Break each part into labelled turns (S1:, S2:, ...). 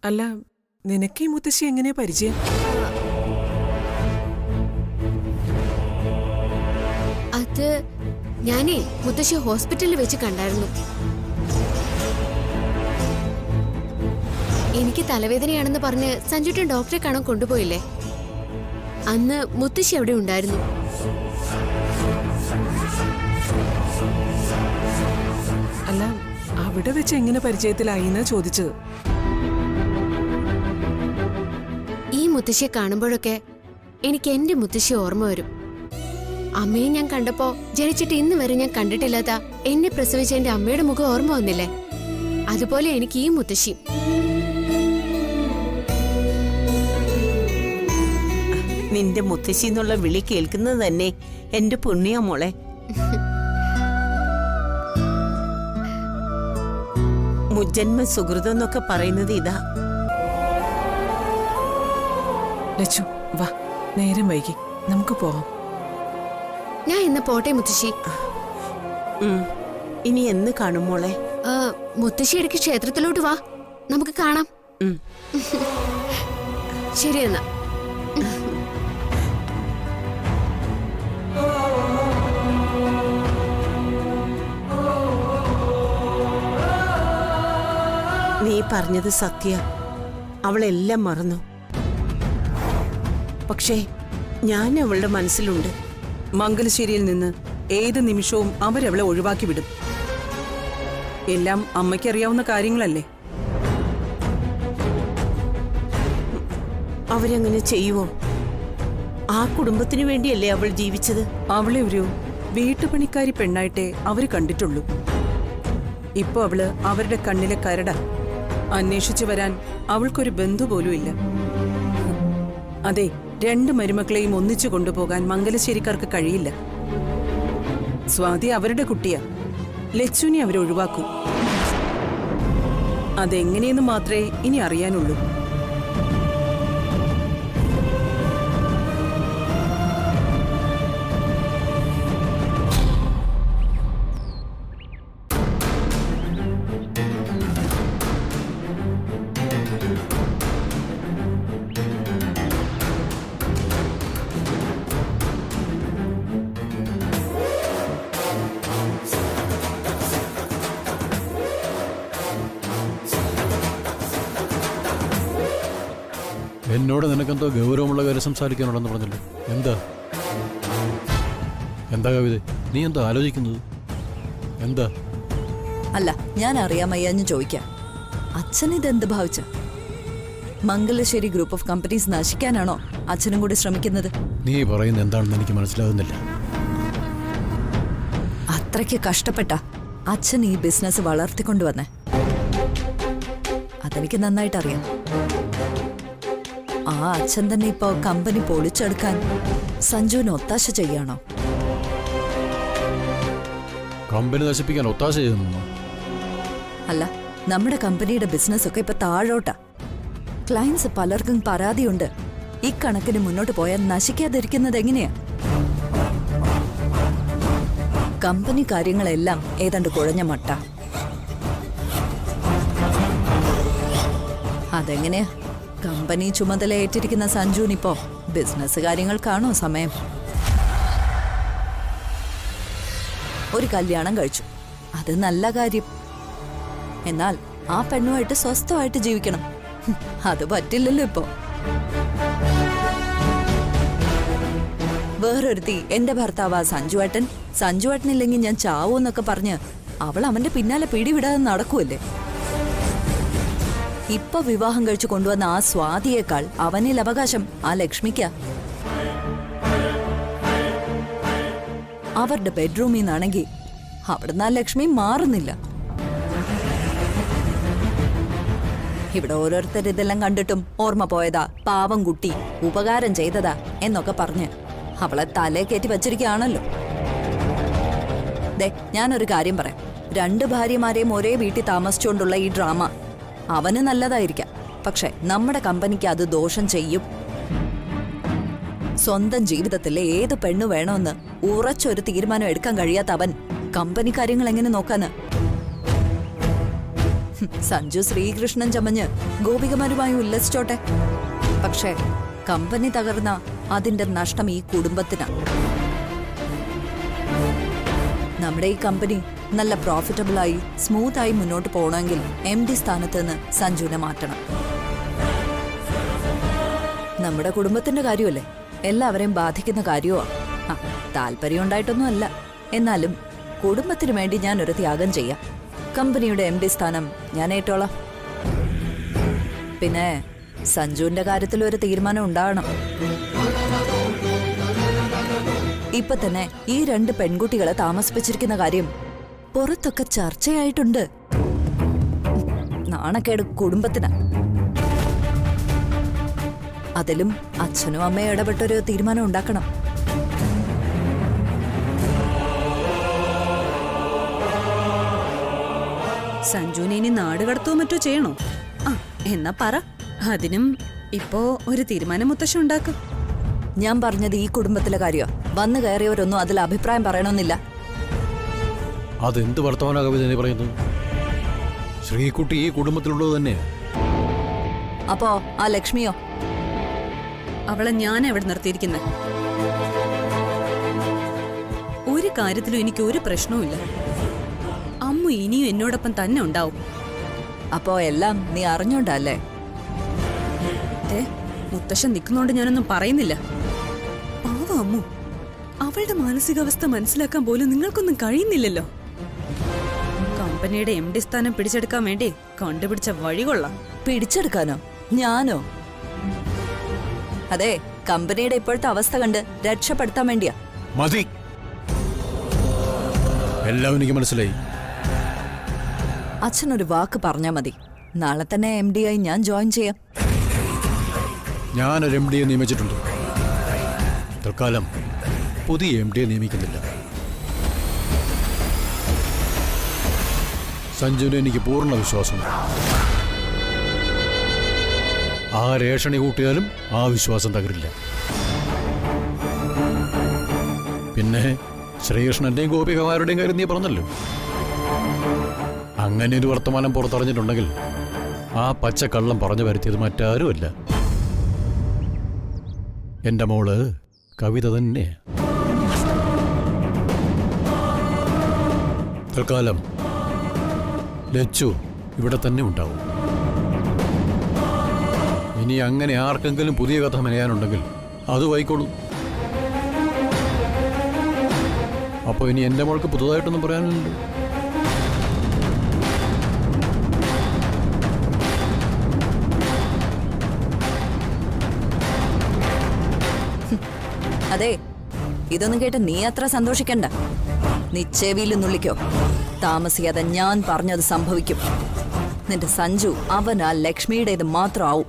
S1: അല്ല, നിനക്ക് ഈ മുത്തശ്ശി എങ്ങനെയാ പരിചയം?
S2: അത് ഞാനേ മുത്തശ്ശി ഹോസ്പിറ്റലിൽ വെച്ച് കണ്ടായിരുന്നു. എനിക്ക് തലവേദനയാണെന്ന് പറഞ്ഞ് സഞ്ജുട്ടൻ ഡോക്ടറെ കാണാൻ കൊണ്ടുപോയില്ലേ, അന്ന് മുത്തശ്ശി അവിടെ ഉണ്ടായിരുന്നു.
S1: അല്ല, അവിടെ വെച്ച് എങ്ങനെ പരിചയത്തിലായിന്നാ ചോദിച്ചത്.
S2: ഈ മുത്തശ്ശിയെ കാണുമ്പോഴൊക്കെ എനിക്ക് എന്റെ മുത്തശ്ശി ഓർമ്മ വരും. അമ്മയെ ഞാൻ കണ്ടപ്പോ ജനിച്ചിട്ട് ഇന്ന് വരെ ഞാൻ കണ്ടിട്ടില്ലാത്ത എന്നെ പ്രസവിച്ച എന്റെ അമ്മയുടെ മുഖം ഓർമ്മ വന്നില്ലേ, അതുപോലെ എനിക്ക് ഈ മുത്തശ്ശി.
S3: നിന്റെ മുത്തശ്ശി എന്നുള്ള വിളി കേൾക്കുന്നത് തന്നെ എന്റെ പുണ്യ മോളെ. മുജ്ജന്മ സുഹൃതം എന്നൊക്കെ പറയുന്നത് ഇതാ.
S1: ലച്ചു, വാ, നേരം വൈകി, നമുക്ക് പോവാം.
S2: ഞാൻ ഇന്ന് പോട്ടെ മുത്തശ്ശി.
S3: ഇനി എന്ന് കാണും മോളെ?
S2: മുത്തശ്ശി ഇടയ്ക്ക് ക്ഷേത്രത്തിലോട്ട് വാ, നമുക്ക് കാണാം. ശരി എന്നാ.
S3: നീ പറഞ്ഞത് സത്യ, അവളെല്ലാം മറന്നു. പക്ഷേ ഞാൻ അവളുടെ മനസ്സിലുണ്ട്.
S1: മംഗലശ്ശേരിയിൽ നിന്ന് ഏത് നിമിഷവും അവരവളെ ഒഴിവാക്കി വിടും. എല്ലാം അമ്മയ്ക്കറിയാവുന്ന കാര്യങ്ങളല്ലേ.
S3: അവരങ്ങനെ ചെയ്യുവോ? ആ കുടുംബത്തിനു വേണ്ടിയല്ലേ അവൾ ജീവിച്ചത്.
S1: അവളെ ഒരു വീട്ടുപണിക്കാരി പെണ്ണായിട്ടേ അവര് കണ്ടിട്ടുള്ളൂ. ഇപ്പൊ അവള് അവരുടെ കണ്ണിലെ കരട. അന്വേഷിച്ചു വരാൻ അവൾക്കൊരു ബന്ധു പോലും ഇല്ല. അതെ, 2 മരുമക്കളെയും ഒന്നിച്ചു കൊണ്ടുപോകാൻ മംഗലശ്ശേരിക്കാർക്ക് കഴിയില്ല. സ്വാതി അവരുടെ കുട്ടിയാ. ലച്ചുവിനെ അവരെ ഒഴിവാക്കും. അതെങ്ങനെയെന്ന് മാത്രമേ ഇനി അറിയാനുള്ളൂ.
S4: എന്നോട് നിനക്കെന്തോ ഗൗരവമുള്ള കാര്യം സംസാരിക്കാനുണ്ടെന്ന് പറഞ്ഞല്ലോ. എന്താ എന്താ കവിത, നീ എന്താ ആലോചിക്കുന്നത്? എന്താ?
S5: അല്ല, ഞാൻ അറിയാമയ്യാഞ്ഞ് ചോദിക്കാം. അച്ഛൻ ഇതെന്ത് ഭാവിച്ച? മംഗലശ്ശേരി ഗ്രൂപ്പ് ഓഫ് കമ്പനീസ് നശിക്കാനാണോ അച്ഛനും കൂടി ശ്രമിക്കുന്നത്?
S4: നീ പറയുന്നത് എന്താണെന്ന് എനിക്ക് മനസ്സിലാകുന്നില്ല.
S5: അത്രയ്ക്ക് കഷ്ടപ്പെട്ട അച്ഛൻ ഈ ബിസിനസ് വളർത്തിക്കൊണ്ടുവന്നേ. അതെനിക്ക് നന്നായിട്ടറിയാം. ആ അച്ഛൻ തന്നെ ഇപ്പോ കമ്പനി പൊളിച്ചെടുക്കാൻ സഞ്ജുവിന് ഒത്താശ ചെയ്യാണോ?
S4: കമ്പനി നശിപ്പിക്കാൻ ഒത്താശ ചെയ്യുന്നു?
S5: അല്ല, നമ്മുടെ കമ്പനിയുടെ ബിസിനസ് ഒക്കെ ഇപ്പൊ താഴോട്ടാ. ക്ലയൻസ് പലർക്കും പരാതിയുണ്ട്. ഇക്കണക്കിന് മുന്നോട്ട് പോയാൽ നശിക്കാതിരിക്കുന്നത് എങ്ങനെയാ? കമ്പനി കാര്യങ്ങളെല്ലാം ഏതാണ്ട് കുഴഞ്ഞ മട്ട. അതെങ്ങനെയാ? കമ്പനി ചുമതല ഏറ്റിരിക്കുന്ന സഞ്ജുവിനിപ്പോ ബിസിനസ് കാര്യങ്ങൾക്കാണോ സമയം? ഒരു കല്യാണം കഴിച്ചു, അത് നല്ല കാര്യം. എന്നാൽ ആ പെണ്ണുമായിട്ട് സ്വസ്ഥമായിട്ട് ജീവിക്കണം. അത് പറ്റില്ലല്ലോ ഇപ്പോ. വേറൊരുത്തി എന്റെ ഭർത്താവാ സഞ്ജുവേട്ടൻ, സഞ്ജുവേട്ടനില്ലെങ്കിൽ ഞാൻ ചാവൂന്നൊക്കെ പറഞ്ഞ് അവൾ അവന്റെ പിന്നാലെ പിടിവിടാതെ നടക്കുമല്ലേ. ഇപ്പൊ വിവാഹം കഴിച്ചു കൊണ്ടുവന്ന ആ സ്വാതിയേക്കാൾ അവനിൽ അവകാശം ആ ലക്ഷ്മിക്ക. അവരുടെ ബെഡ്റൂമിൽ നിന്നാണെങ്കിൽ അവിടുന്ന് ആ ലക്ഷ്മി മാറുന്നില്ല. ഇവിടെ ഓരോരുത്തർ ഇതെല്ലാം കണ്ടിട്ടും ഓർമ്മ പോയതാ, പാവം കുട്ടി, ഉപകാരം ചെയ്തതാ എന്നൊക്കെ പറഞ്ഞ് അവളെ തലേ കയറ്റി വച്ചിരിക്കുകയാണല്ലോ. ദേ, ഞാനൊരു കാര്യം പറയാം. 2 ഭാര്യമാരെയും ഒരേ വീട്ടിൽ താമസിച്ചുകൊണ്ടുള്ള ഈ ഡ്രാമ അവന് നല്ലതായിരിക്കാം, പക്ഷെ നമ്മുടെ കമ്പനിക്ക് അത് ദോഷം ചെയ്യും. സ്വന്തം ജീവിതത്തിലെ ഏത് പെണ്ണു വേണമെന്ന് ഉറച്ചൊരു തീരുമാനം എടുക്കാൻ കഴിയാത്ത അവൻ കമ്പനി കാര്യങ്ങൾ എങ്ങനെ നോക്കാന്? സഞ്ജു ശ്രീകൃഷ്ണൻ ചമഞ്ഞ് ഗോപികമാരുമായി ഉല്ലസിച്ചോട്ടെ. പക്ഷേ കമ്പനി തകർന്ന അതിന്റെ നഷ്ടം ഈ കുടുംബത്തിനാ. നമ്മുടെ ഈ കമ്പനി നല്ല പ്രോഫിറ്റബിൾ ആയി സ്മൂത്ത് ആയി മുന്നോട്ട് പോകണമെങ്കിൽ MD സ്ഥാനത്ത് നിന്ന് സഞ്ജുവിനെ മാറ്റണം. നമ്മുടെ കുടുംബത്തിന്റെ കാര്യമല്ലേ, എല്ലാവരെയും ബാധിക്കുന്ന കാര്യമാണ്. താല്പര്യം ഉണ്ടായിട്ടൊന്നും അല്ല, എന്നാലും കുടുംബത്തിന് വേണ്ടി ഞാനൊരു ത്യാഗം ചെയ്യാം. കമ്പനിയുടെ MD സ്ഥാനം ഞാൻ ഏറ്റോളാം. പിന്നെ സഞ്ജുവിന്റെ കാര്യത്തിൽ ഒരു തീരുമാനം ഉണ്ടാകണം. ഇപ്പൊ തന്നെ ഈ 2 പെൺകുട്ടികളെ താമസിപ്പിച്ചിരിക്കുന്ന കാര്യം പുറത്തൊക്കെ ചർച്ചയായിട്ടുണ്ട്. നാണക്കേട് കുടുംബത്തിന്. അതിലും അച്ഛനും അമ്മയും ഇടപെട്ടൊരു തീരുമാനം ഉണ്ടാക്കണം.
S1: സഞ്ജുവിനെ ഇനി നാട് കടത്തോ മറ്റോ ചെയ്യണോ? എന്നാ പറ, അതിനും ഇപ്പോ ഒരു തീരുമാനം മുത്തശ്ശി ഉണ്ടാക്കും.
S5: ഞാൻ പറഞ്ഞത് ഈ കുടുംബത്തിലെ കാര്യമോ. വന്നു കയറിയവരൊന്നും അതിൽ അഭിപ്രായം പറയണമെന്നില്ല.
S4: അതെന്ത് വർത്തമാന കവിത നീ പറയുന്നത്? ശ്രീകുട്ടി ഈ കുടുംബത്തിലുള്ളത് തന്നെയാ.
S5: അപ്പോ ആ ലക്ഷ്മിയോ?
S1: അവളെ ഞാൻ എവിടെ നിർത്തിയിരിക്കുന്നത്? ഒരു കാര്യത്തിലും എനിക്ക് ഒരു പ്രശ്നവുമില്ല. അമ്മ ഇനിയും എന്നോടൊപ്പം തന്നെ ഉണ്ടാവും.
S5: അപ്പോ എല്ലാം നീ അറിഞ്ഞോണ്ടല്ലേ?
S1: മുത്തശ്ശൻ നിൽക്കുന്നോണ്ട് ഞാനൊന്നും പറയുന്നില്ല. പാവ അമ്മു, അവളുടെ മാനസികാവസ്ഥ മനസ്സിലാക്കാൻ പോലും നിങ്ങൾക്കൊന്നും കഴിയുന്നില്ലല്ലോ. കമ്പനിയുടെ MD സ്ഥാനം പിടിച്ചെടുക്കാൻ വേണ്ടി കണ്ടുപിടിച്ച വഴി കൊള്ളാം.
S5: പിടിച്ചെടുക്കാനോ? ഞാനോ? അതെ, കമ്പനിയുടെ ഇപ്പോഴത്തെ അവസ്ഥ കണ്ട് രക്ഷപ്പെടുത്താൻ വേണ്ടിയാ.
S4: മതി, എല്ലാം എനിക്ക് മനസ്സിലായി.
S5: അച്ഛനൊരു വാക്ക് പറഞ്ഞാ മതി, നാളെ തന്നെ MD ആയി ഞാൻ ജോയിൻ ചെയ്യാം.
S4: ഞാനൊരു MD നിയമിച്ചിട്ടുണ്ട്. തൽക്കാലം പുതിയ MD നിയമിക്കുന്നില്ല. സഞ്ജുവിന് എനിക്ക് പൂർണ്ണ വിശ്വാസമുണ്ട്. ആ രേഷണി കൂട്ടിയാലും ആ വിശ്വാസം തകരില്ല. പിന്നെ ശ്രീകൃഷ്ണന്റെയും ഗോപികമാരുടെയും കാര്യം നീ പറഞ്ഞല്ലോ. അങ്ങനെ ഒരു വർത്തമാനം പുറത്തറിഞ്ഞിട്ടുണ്ടെങ്കിൽ ആ പച്ചക്കള്ളം പറഞ്ഞു വരുത്തിയത് മറ്റാരുമല്ല, എന്റെ മോള് കവിത തന്നെ. തൽക്കാലം ലച്ചു ഇവിടെ തന്നെ ഉണ്ടാവും. ഇനി അങ്ങനെ ആർക്കെങ്കിലും പുതിയ കഥ മെനയാനുണ്ടെങ്കിൽ അത് വായിക്കോളൂ. അപ്പോൾ ഇനി എൻ്റെ മോൾക്ക് പുതുതായിട്ടൊന്നും പറയാനില്ലല്ലോ.
S5: അതെ, ഇതൊന്നും കേട്ട് നീ അത്ര സന്തോഷിക്കണ്ട. നീ ചെവിയിൽ നുള്ളിക്കോ. താമസിയാതെ ഞാൻ പറഞ്ഞത് സംഭവിക്കും. നിന്റെ സഞ്ജു അവൻ ആ ലക്ഷ്മിയുടേത് മാത്രമാവും.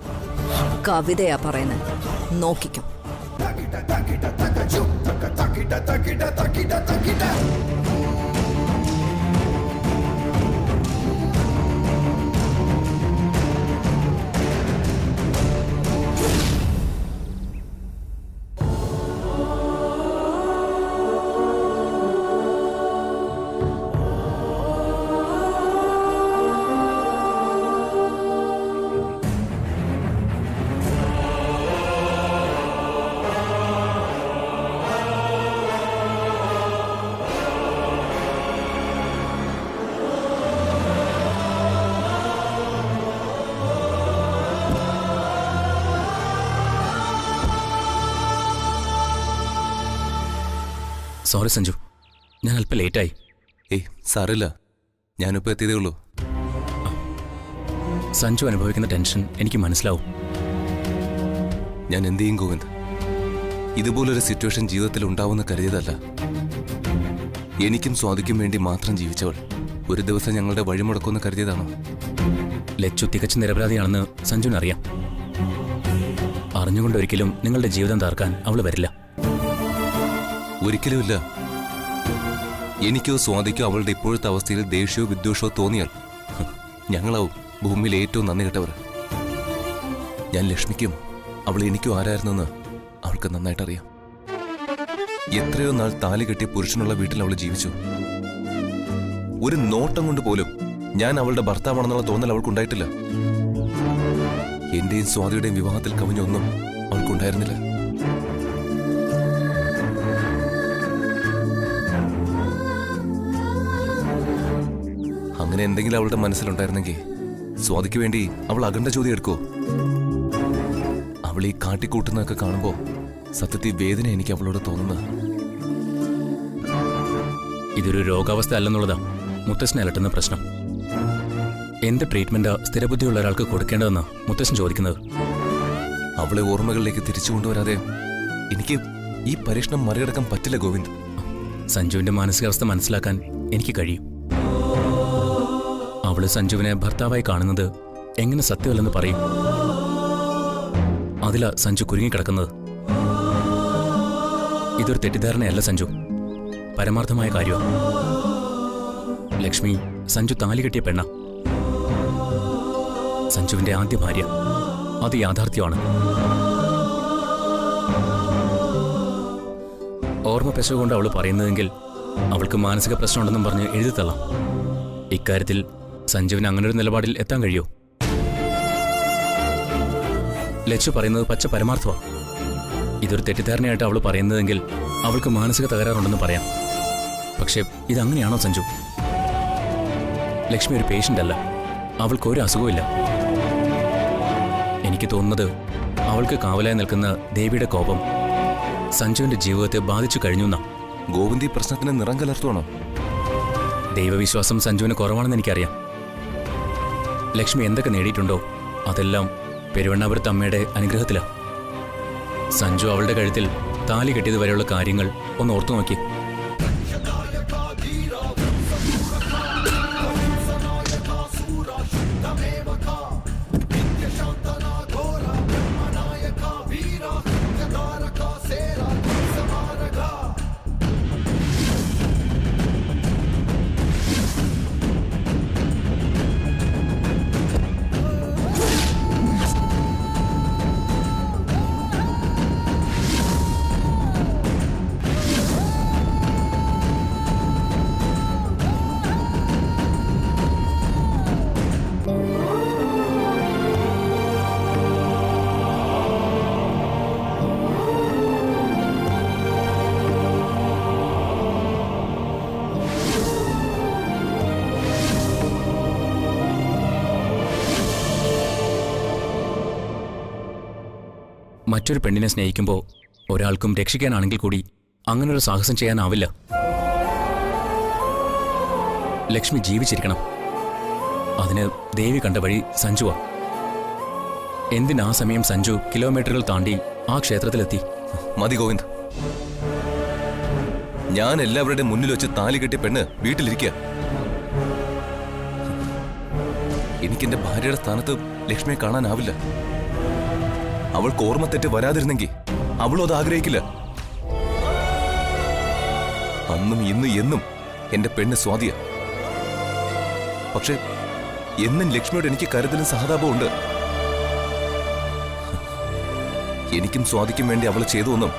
S5: കവിതയാ പറയുന്നത്, നോക്കിക്കോ.
S6: സോറി സഞ്ജു, ഞാൻ അല്പം ലേറ്റായി.
S7: ഏയ് സാറില്ല, ഞാനിപ്പോൾ എത്തിയതേ ഉള്ളൂ.
S6: സഞ്ജു അനുഭവിക്കുന്ന ടെൻഷൻ എനിക്ക് മനസ്സിലാവും.
S7: ഞാൻ എന്ത് ചെയ്യും ഗോവിന്ദ്? ഇതുപോലൊരു സിറ്റുവേഷൻ ജീവിതത്തിൽ ഉണ്ടാവുമെന്ന് കരുതിയതല്ല. എനിക്കും സ്വാതിക്കും വേണ്ടി മാത്രം ജീവിച്ചവൾ ഒരു ദിവസം ഞങ്ങളുടെ വഴിമുടക്കുമെന്ന് കരുതിയതാണോ?
S6: ലച്ചു തികച്ചും നിരപരാധിയാണെന്ന് സഞ്ജുവിനറിയാം. അറിഞ്ഞുകൊണ്ടൊരിക്കലും നിങ്ങളുടെ ജീവിതം തകർക്കാൻ അവൾ വരില്ല.
S7: ഒരിക്കലുമില്ല. എനിക്കോ സ്വാതിക്കോ അവളുടെ ഇപ്പോഴത്തെ അവസ്ഥയിൽ ദേഷ്യമോ വിദ്വേഷമോ തോന്നിയാൽ ഞങ്ങളാവും ഭൂമിയിൽ ഏറ്റവും നന്ദി കെട്ടവർ. ഞാൻ ലക്ഷ്മിക്കും അവൾ എനിക്കും ആരായിരുന്നെന്ന് അവൾക്ക് നന്നായിട്ടറിയാം. എത്രയോ നാൾ താലി കെട്ടിയ പുരുഷനുള്ള വീട്ടിൽ അവൾ ജീവിച്ചു. ഒരു നോട്ടം കൊണ്ട് പോലും ഞാൻ അവളുടെ ഭർത്താവാണെന്നുള്ള തോന്നൽ അവൾക്കുണ്ടായിട്ടില്ല. എന്റെയും സ്വാതിയുടെയും വിവാഹത്തിൽ കവിഞ്ഞൊന്നും അവൾക്കുണ്ടായിരുന്നില്ല. അങ്ങനെ എന്തെങ്കിലും അവളുടെ മനസ്സിലുണ്ടായിരുന്നെങ്കിൽ സ്വാതിക്ക് വേണ്ടി അവൾ അഖണ്ഡ ചോദ്യം എടുക്കോ? അവൾ ഈ കാട്ടിക്കൂട്ടുന്നതൊക്കെ കാണുമ്പോ സത്യത്തിൽ വേദന എനിക്ക് അവളോട് തോന്നുന്നത്.
S6: ഇതൊരു രോഗാവസ്ഥ അല്ലെന്നുള്ളതാ മുത്തശ്ശനെ അലട്ടുന്ന പ്രശ്നം. എന്ത് ട്രീറ്റ്മെന്റാ സ്ഥിരബുദ്ധിയുള്ള ഒരാൾക്ക് കൊടുക്കേണ്ടതെന്ന് മുത്തശ്ശൻ ചോദിക്കുന്നത്.
S7: അവളെ ഓർമ്മകളിലേക്ക് തിരിച്ചു കൊണ്ടുവരാതെ എനിക്ക് ഈ പരീക്ഷണം മറികടക്കാൻ പറ്റില്ല ഗോവിന്ദ്.
S6: സഞ്ജുവിന്റെ മാനസികാവസ്ഥ മനസ്സിലാക്കാൻ എനിക്ക് കഴിയും. അവള് സഞ്ജുവിനെ ഭർത്താവായി കാണുന്നത് എങ്ങനെ സത്യമല്ലെന്ന് പറയും. അതിലാ സഞ്ജു കുരുങ്ങിക്കിടക്കുന്നത്. ഇതൊരു തെറ്റിദ്ധാരണയല്ല സഞ്ജു, പരമാർത്ഥമായ കാര്യമാണ്. ലക്ഷ്മി സഞ്ജു താലി കെട്ടിയ പെണ്ണ, സഞ്ജുവിന്റെ ആദ്യ ഭാര്യ. അത് യാഥാർത്ഥ്യമാണ്. ഓർമ്മ പെശകൊണ്ട് അവൾ പറയുന്നതെങ്കിൽ അവൾക്ക് മാനസിക പ്രശ്നമുണ്ടെന്നും പറഞ്ഞ് എഴുതിത്തള്ളാം. ഇക്കാര്യത്തിൽ സഞ്ജുവിന് അങ്ങനൊരു നിലപാടിൽ എത്താൻ കഴിയോ? ലച്ചു പറയുന്നത് പച്ച പരമാർത്ഥമാണ്. ഇതൊരു തെറ്റിദ്ധാരണയായിട്ട് അവൾ പറയുന്നതെങ്കിൽ അവൾക്ക് മാനസിക തകരാറുണ്ടെന്ന് പറയാം. പക്ഷേ ഇതങ്ങനെയാണോ സഞ്ജു? ലക്ഷ്മി ഒരു പേഷ്യൻ്റ് അല്ല, അവൾക്കൊരു അസുഖമില്ല. എനിക്ക് തോന്നുന്നത് അവൾക്ക് കാവലായി നിൽക്കുന്ന ദേവിയുടെ കോപം സഞ്ജുവിന്റെ ജീവിതത്തെ ബാധിച്ചു കഴിഞ്ഞുവെന്നാ.
S7: ഗോവിന്ദ് ഈ പ്രശ്നത്തിന് നിറം കലർത്തുവാണോ?
S6: ദൈവവിശ്വാസം സഞ്ജുവിന് കുറവാണെന്ന് എനിക്കറിയാം. ലക്ഷ്മി എന്തൊക്കെ നേടിയിട്ടുണ്ടോ അതെല്ലാം പെരുവണ്ണാപുരത്ത് അമ്മയുടെ അനുഗ്രഹത്തിലാണ്. സഞ്ജു അവളുടെ കഴുത്തിൽ താലി കെട്ടിയത് വരെയുള്ള കാര്യങ്ങൾ ഒന്ന് ഓർത്തു നോക്കി. മറ്റൊരു പെണ്ണിനെ സ്നേഹിക്കുമ്പോൾ ഒരാൾക്കും രക്ഷിക്കാനാണെങ്കിൽ കൂടി അങ്ങനൊരു സാഹസം ചെയ്യാനാവില്ല. ലക്ഷ്മി ജീവിച്ചിരിക്കണം. അതിന് ദേവി കണ്ട വഴി സഞ്ജുവാ. എന്തിനാ സമയം സഞ്ജു കിലോമീറ്ററുകൾ താണ്ടി ആ ക്ഷേത്രത്തിലെത്തി?
S7: മതി ഗോവിന്ദ്, ഞാൻ എല്ലാവരുടെയും മുന്നിൽ വെച്ച് താലി കെട്ടിയ പെണ്ണ് വീട്ടിലിരിക്കുക. എനിക്കെന്റെ ഭാര്യയുടെ സ്ഥാനത്ത് ലക്ഷ്മിയെ കാണാനാവില്ല. അവൾക്ക് ഓർമ്മത്തെറ്റ് വരാതിരുന്നെങ്കിൽ അവളും അത് ആഗ്രഹിക്കില്ല. അന്നും ഇന്നും എന്നും എന്റെ പെണ്ണ് സ്വാതിയ. പക്ഷെ എന്നും ലക്ഷ്മിയോട് എനിക്ക് കരുതലും സഹതാപവും ഉണ്ട്. എനിക്കും സ്വാതിക്കും വേണ്ടി അവൾ ചെയ്തുവെന്നും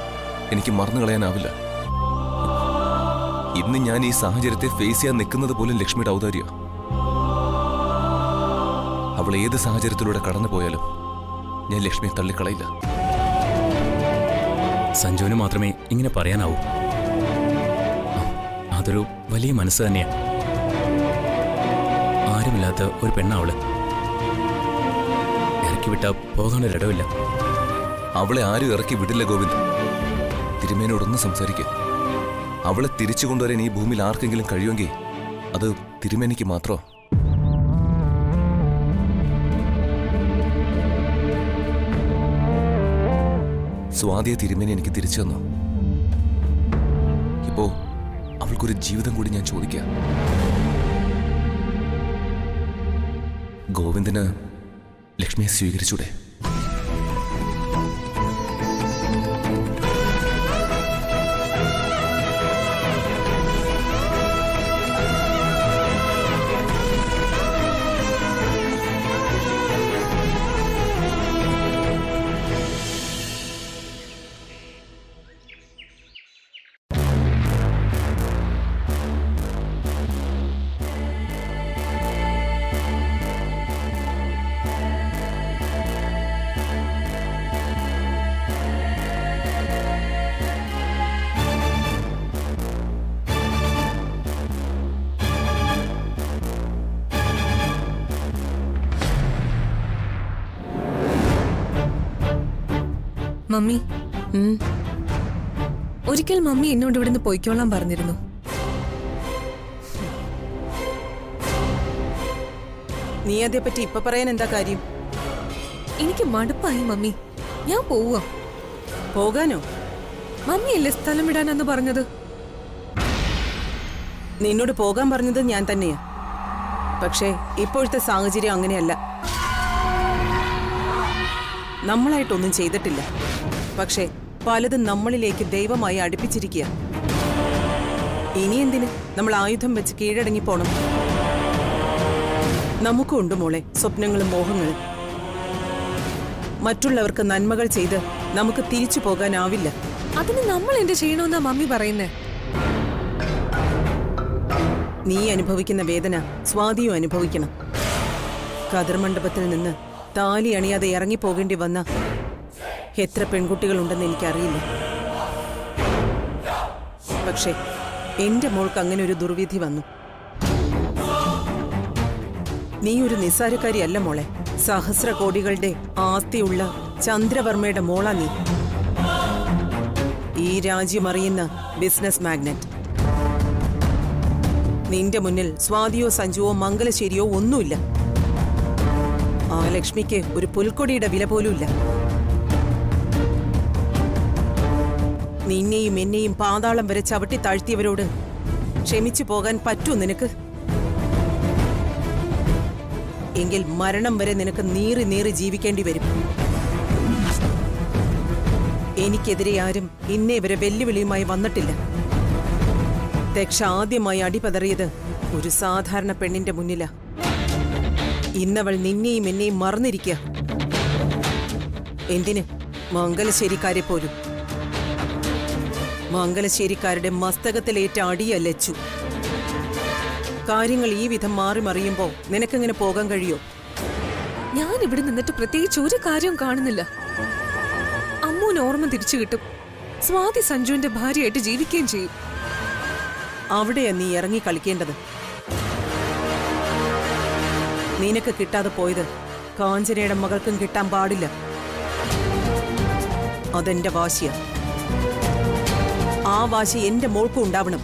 S7: എനിക്ക് മറന്നു കളയാനാവില്ല. ഇന്ന് ഞാൻ ഈ സാഹചര്യത്തെ ഫേസ് ചെയ്യാൻ നിൽക്കുന്നത് പോലും ലക്ഷ്മിയുടെ ഔദാര്യ. അവൾ ഏത് സാഹചര്യത്തിലൂടെ കടന്നു പോയാലും ഞാൻ ലക്ഷ്മിയെ തള്ളിക്കളയില്ല.
S6: സഞ്ജുവിന് മാത്രമേ ഇങ്ങനെ പറയാനാവൂ. അതൊരു വലിയ മനസ്സ് തന്നെയാണ്. ആരുമില്ലാത്ത ഒരു പെണ്ണാവള്. ഇറക്കി വിട്ടാ പോകാനൊരിടവില്ല.
S7: അവളെ ആരും ഇറക്കി വിടില്ല ഗോവിന്ദ്. തിരുമേനോടൊന്ന് സംസാരിക്കുക. അവളെ തിരിച്ചു കൊണ്ടുവരാൻ ഈ ഭൂമിയിൽ ആർക്കെങ്കിലും കഴിയുമെങ്കിൽ അത് തിരുമേനിക്ക് മാത്രമോ? സ്വാതിയെ തിരുമേനി എനിക്ക് തിരിച്ചു തന്നു. ഇപ്പോ അവൾക്കൊരു ജീവിതം കൂടി ഞാൻ ചോദിക്കാം. ഗോവിന്ദന് ലക്ഷ്മിയെ സ്വീകരിച്ചൂടെ?
S8: മമ്മി,
S1: ഉം.
S8: ഒരിക്കൽ മമ്മി എന്നോട് ഇവിടുന്ന് പൊയ്ക്കോളാൻ പറഞ്ഞിരുന്നു.
S1: നീ അതേപ്പറ്റി ഇപ്പൊ പറയാൻ എന്താ കാര്യം?
S8: എനിക്ക് മടുപ്പായി മമ്മി. ഞാൻ പോവാ.
S1: പോകാനോ?
S8: മമ്മിയല്ലേ സ്ഥലം വിടാനെന്ന് പറഞ്ഞത്?
S1: നിന്നോട് പോകാൻ പറഞ്ഞത് ഞാൻ തന്നെയാ. പക്ഷേ ഇപ്പോഴത്തെ സാഹചര്യം അങ്ങനെയല്ല. നമ്മളായിട്ടൊന്നും ചെയ്തിട്ടില്ല. പക്ഷേ പലതും നമ്മളിലേക്ക് ദൈവമായി അടുപ്പിച്ചിരിക്കുക. ഇനി എന്തിന് നമ്മൾ ആയുധം വെച്ച് കീഴടങ്ങി പോണം? നമുക്കും ഉണ്ട് മോളെ സ്വപ്നങ്ങളും മോഹങ്ങളും. മറ്റുള്ളവർക്ക് നന്മകൾ ചെയ്ത് നമുക്ക് തിരിച്ചു പോകാനാവില്ല.
S8: അതിന് നമ്മൾ എന്ത് ചെയ്യണമെന്നാ മമ്മി പറയുന്നേ?
S1: നീ അനുഭവിക്കുന്ന വേദന സ്വാതിയും അനുഭവിക്കണം. കതിർമണ്ഡപത്തിൽ നിന്ന് താലി അണിയാതെ ഇറങ്ങിപ്പോകേണ്ടി വന്ന എത്ര പെൺകുട്ടികളുണ്ടെന്ന് എനിക്കറിയില്ല. പക്ഷേ എന്റെ മോൾക്ക് അങ്ങനെ ഒരു ദുർവിധി വന്നു. നീ ഒരു നിസ്സാരക്കാരിയല്ല മോളെ. സഹസ്ര കോടികളുടെ ആസ്തിയുള്ള ചന്ദ്രവർമ്മയുടെ മോളാ നീ. ഈ രാജ്യം അറിയുന്ന ബിസിനസ് മാഗ്നറ്റ്. നിന്റെ മുന്നിൽ സ്വാതിയോ സഞ്ജുവോ മംഗലശ്ശേരിയോ ഒന്നുമില്ല. ആ ലക്ഷ്മിക്ക് ഒരു പുൽക്കൊടിയുടെ വില പോലുമില്ല. നിന്നെയും എന്നെയും പാതാളം വരെ ചവിട്ടി താഴ്ത്തിയവരോട് ക്ഷമിച്ചു പോകാൻ പറ്റൂ നിനക്ക്? എങ്കിൽ മരണം വരെ നിനക്ക് നീറി നീറി ജീവിക്കേണ്ടി വരും. എനിക്കെതിരെ ആരും ഇന്നേ വരെ വെല്ലുവിളിയുമായി വന്നിട്ടില്ല. ദക്ഷ ആദ്യമായി അടിപതറിയത് ഒരു സാധാരണ പെണ്ണിന്റെ മുന്നിലാ. ഇന്നവൾ നിന്നെയും എന്നെയും മറന്നിരിക്കുക. എന്തിന്? മംഗലശ്ശേരിക്കാരെ പോലും. മംഗലശ്ശേരിക്കാരുടെ മസ്തകത്തിലേറ്റ അടിയ ലച്ചു. കാര്യങ്ങൾ ഈ വിധം മാറി മറിയുമ്പോ നിനക്കെങ്ങനെ പോകാൻ കഴിയോ?
S8: ഞാൻ ഇവിടെ നിന്നിട്ട് പ്രത്യേകിച്ച് ഒരു കാര്യവും കാണുന്നില്ല. അമ്മൂന് ഓർമ്മ തിരിച്ചു കിട്ടും. സ്വാതി സഞ്ജുവിന്റെ ഭാര്യയായിട്ട് ജീവിക്കുകയും ചെയ്യും.
S1: അവിടെയാ നീ ഇറങ്ങി കളിക്കേണ്ടത്. നിനക്ക് കിട്ടാതെ പോയത് കാഞ്ചനയുടെ മകൾക്കും കിട്ടാൻ പാടില്ല. അതെന്റെ വാശിയാ. ആ വാശി എന്റെ മോൾക്കും ഉണ്ടാവണം.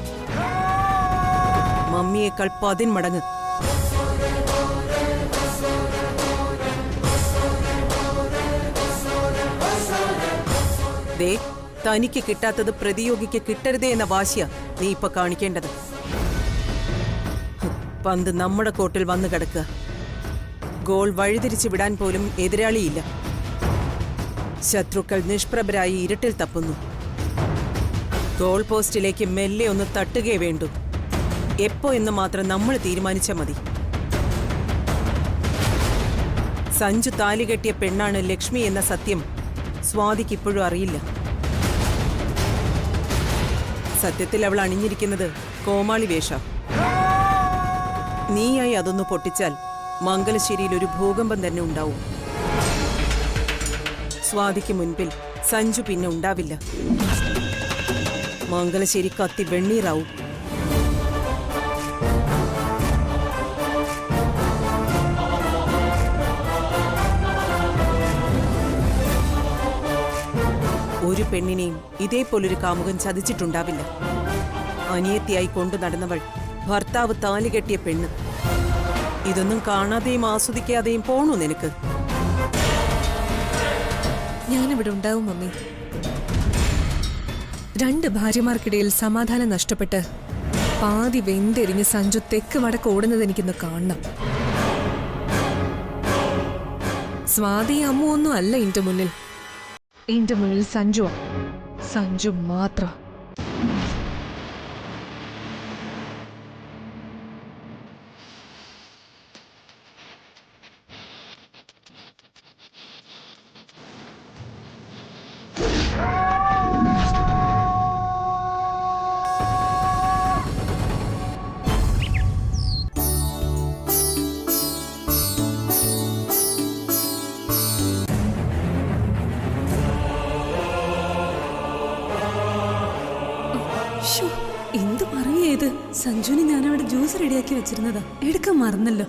S1: മമ്മിയേക്കാൾ 10 മടങ്ങ്. ദേ, തനിക്ക് കിട്ടാത്തത് പ്രതിയോഗിക്ക് കിട്ടരുതേ എന്ന വാശിയാ നീ ഇപ്പൊ കാണിക്കേണ്ടത്. പന്ത് നമ്മുടെ കോർട്ടിൽ വന്നു കിടക്കുക. ഗോൾ വഴിതിരിച്ചു വിടാൻ പോലും എതിരാളിയില്ല. ശത്രുക്കൾ നിഷ്പ്രഭരായി ഇരുട്ടിൽ തപ്പുന്നു. ഗോൾ പോസ്റ്റിലേക്ക് മെല്ലെ ഒന്ന് തട്ടുകയേ വേണ്ടു. എപ്പോ എന്ന് മാത്രം നമ്മൾ തീരുമാനിച്ചാൽ മതി. സഞ്ജു താലി കെട്ടിയ പെണ്ണാണ് ലക്ഷ്മി എന്ന സത്യം സ്വാതിക്ക് ഇപ്പോഴും അറിയില്ല. സത്യത്തിൽ അവൾ അണിഞ്ഞിരിക്കുന്നത് കോമാളി വേഷ. നീയായി അതൊന്ന് പൊട്ടിച്ചാൽ മംഗലശ്ശേരിയിൽ ഒരു ഭൂകമ്പം തന്നെ ഉണ്ടാവും. സ്വാതിക്ക് മുൻപിൽ സഞ്ജു പിന്നെ ഉണ്ടാവില്ല. മംഗലശ്ശേരി കത്തി വെണ്ണീറാവും. ഒരു പെണ്ണിനെയും ഇതേപോലൊരു കാമുകൻ ചതിച്ചിട്ടുണ്ടാവില്ല. അനിയത്തിയായി കൊണ്ടു നടന്നവൾ, ഭർത്താവ് താലി കെട്ടിയ പെണ്ണ്. ഇതൊന്നും കാണാതെയും ആസ്വദിക്കാതെയും പോണു നിനക്ക്?
S8: ഞാനിവിടെ ഉണ്ടാവും മമ്മി. 2 ഭാര്യമാർക്കിടയിൽ സമാധാനം നഷ്ടപ്പെട്ട് പാതി വെന്തെരിഞ്ഞ് സഞ്ജു തെക്ക് വടക്ക് ഓടുന്നത് എനിക്കിന്ന് കാണണം. സ്വാതി അമ്മ ഒന്നും അല്ല എന്റെ മുന്നിൽ. എന്റെ മുന്നിൽ സഞ്ജു മാത്രം.
S9: എന്ത് പറയേത്? സഞ്ജുവിന് ഞാനവിടെ ജ്യൂസ് റെഡിയാക്കി വെച്ചിരുന്നതാ, എടുക്കാൻ മറന്നല്ലോ.